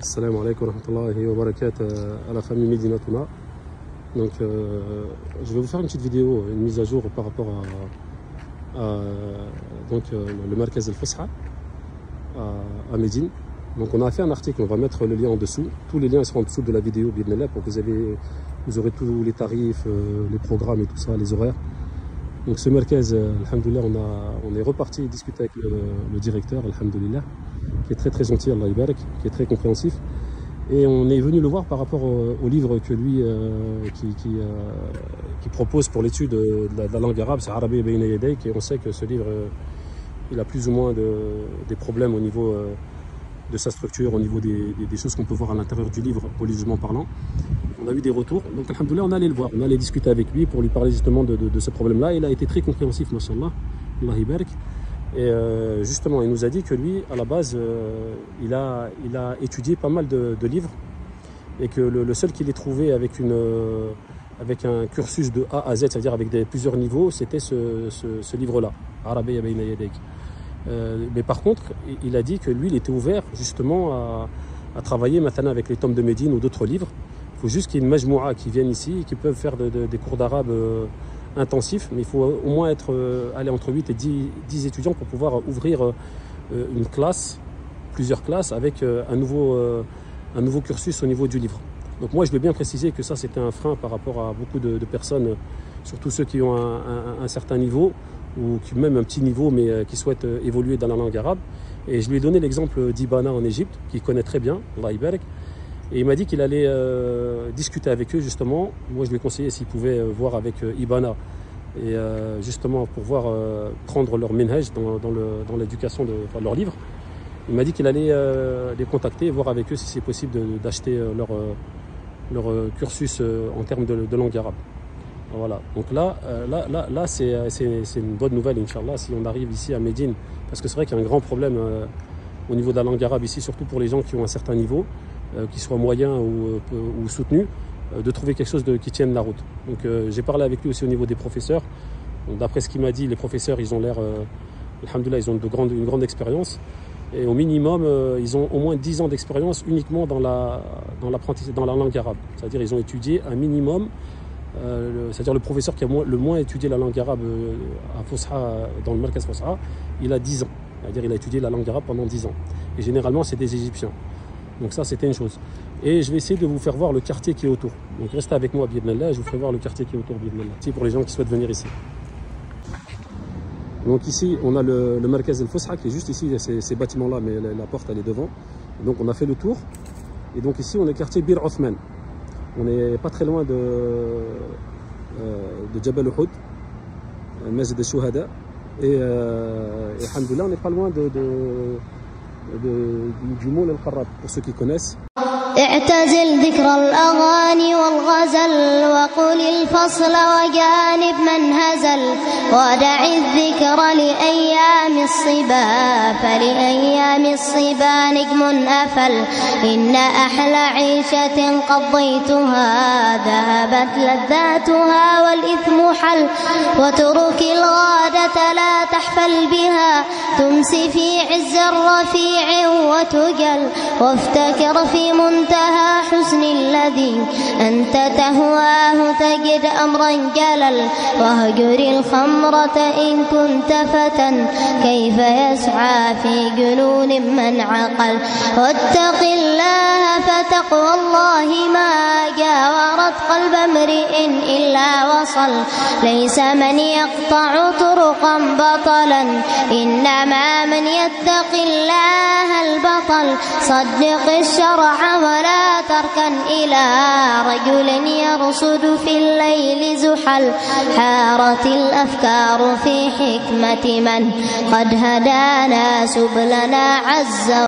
Assalamu alaikum wa rahmatullahi wa barakatuh à la famille Medinatouna. Donc, je vais vous faire une petite vidéo, une mise à jour par rapport à le Markaz al-Fusha à Médine. Donc, on a fait un article, on va mettre le lien en dessous. Tous les liens seront en dessous de la vidéo, pour que vous aurez tous les tarifs, les programmes et tout ça, les horaires. Donc, ce Markaz, alhamdoulilah, on est reparti discuter avec le directeur, alhamdoulilah, qui est très gentil, Allah Ibarak, qui est très compréhensif. Et on est venu le voir par rapport au livre que lui qui propose pour l'étude de la langue arabe, c'est Arabi Bayna Yadayk, et on sait que ce livre il a plus ou moins des problèmes au niveau de sa structure, au niveau des choses qu'on peut voir à l'intérieur du livre, religieusement parlant. On a eu des retours, donc alhamdoulilah, on allait le voir, on allait discuter avec lui pour lui parler justement de ce problème-là. Il a été très compréhensif, mashallah, Allah Ibarak. Et justement, il nous a dit que lui, à la base, il a étudié pas mal de livres et que le seul qu'il ait trouvé avec un cursus de A à Z, c'est-à-dire avec plusieurs niveaux, c'était ce livre-là, Arabi Bayna Yadayk. Mais par contre, il a dit que lui, il était ouvert justement à travailler maintenant avec les tomes de Médine ou d'autres livres. Il faut juste qu'il y ait une majmoua qui vienne ici et qui peuvent faire des cours d'arabe intensif, mais il faut au moins aller entre 8 et 10 étudiants pour pouvoir ouvrir une classe, plusieurs classes avec un nouveau cursus au niveau du livre. Donc moi je vais bien préciser que ça c'était un frein par rapport à beaucoup de personnes, surtout ceux qui ont un certain niveau ou qui même un petit niveau mais qui souhaitent évoluer dans la langue arabe. Et je lui ai donné l'exemple d'Ibana en Égypte, qu'il connaît très bien, Allah Ibarak. Et il m'a dit qu'il allait discuter avec eux justement. Moi je lui ai conseillé s'il pouvait voir avec Ibana et justement pour voir prendre leur minhaj dans l'éducation de leur livre. Il m'a dit qu'il allait les contacter et voir avec eux si c'est possible d'acheter leur cursus en termes de langue arabe. Voilà, donc là c'est une bonne nouvelle, Inch'Allah, si on arrive ici à Médine, parce que c'est vrai qu'il y a un grand problème au niveau de la langue arabe ici, surtout pour les gens qui ont un certain niveau, qui soit moyen ou soutenu, de trouver quelque chose qui tienne la route. Donc j'ai parlé avec lui aussi au niveau des professeurs. D'après ce qu'il m'a dit, les professeurs, ils ont l'air, alhamdoulilah, ils ont une grande expérience. Et au minimum, ils ont au moins 10 ans d'expérience uniquement dans la langue arabe. C'est-à-dire ils ont étudié un minimum, c'est-à-dire le professeur qui a le moins étudié la langue arabe à Fusha, dans le Markaz Fusha, il a 10 ans. C'est-à-dire il a étudié la langue arabe pendant 10 ans. Et généralement, c'est des Égyptiens. Donc ça, c'était une chose. Et je vais essayer de vous faire voir le quartier qui est autour. Donc restez avec moi, bi'idhnillah, je vous ferai voir le quartier qui est autour, bi'idhnillah. C'est pour les gens qui souhaitent venir ici. Donc ici, on a le Markaz al-Fusha qui est juste ici, ces bâtiments-là, mais la porte, elle est devant. Et donc on a fait le tour. Et donc ici, on est quartier Bir Othman. On n'est pas très loin de Jabal Uhud, Masjid al-Shuhada. Et alhamdoulilah, on n'est pas loin du Moul al-Qarrab, pour ceux qui connaissent. اعتزل ذكر الأغاني والغزل وقل الفصل وجانب من هزل ودع الذكر لأيام الصبا فلأيام الصبا نجم أفل إن أحلى عيشة قضيتها ذهبت لذاتها والإثم حل وترك الغادة لا تحفل بها تمسي في عز الرفيع وتجل وافتكر في منتهى حسن الذي أنت تهواه تجد أمرا جلل واهجر الخمرة إن كنت فتى كيف يسعى في جنون من عقل واتق الله فتقوى الله ما جاورت قلب امرئ إلا وصل ليس من يقطع طرقا بطلا إنما من يتق الله البطل صدق الشرع ولا تركن إلى رجل يرصد في الليل زحل حارت الأفكار في حكمة من قد هدانا سبلنا عز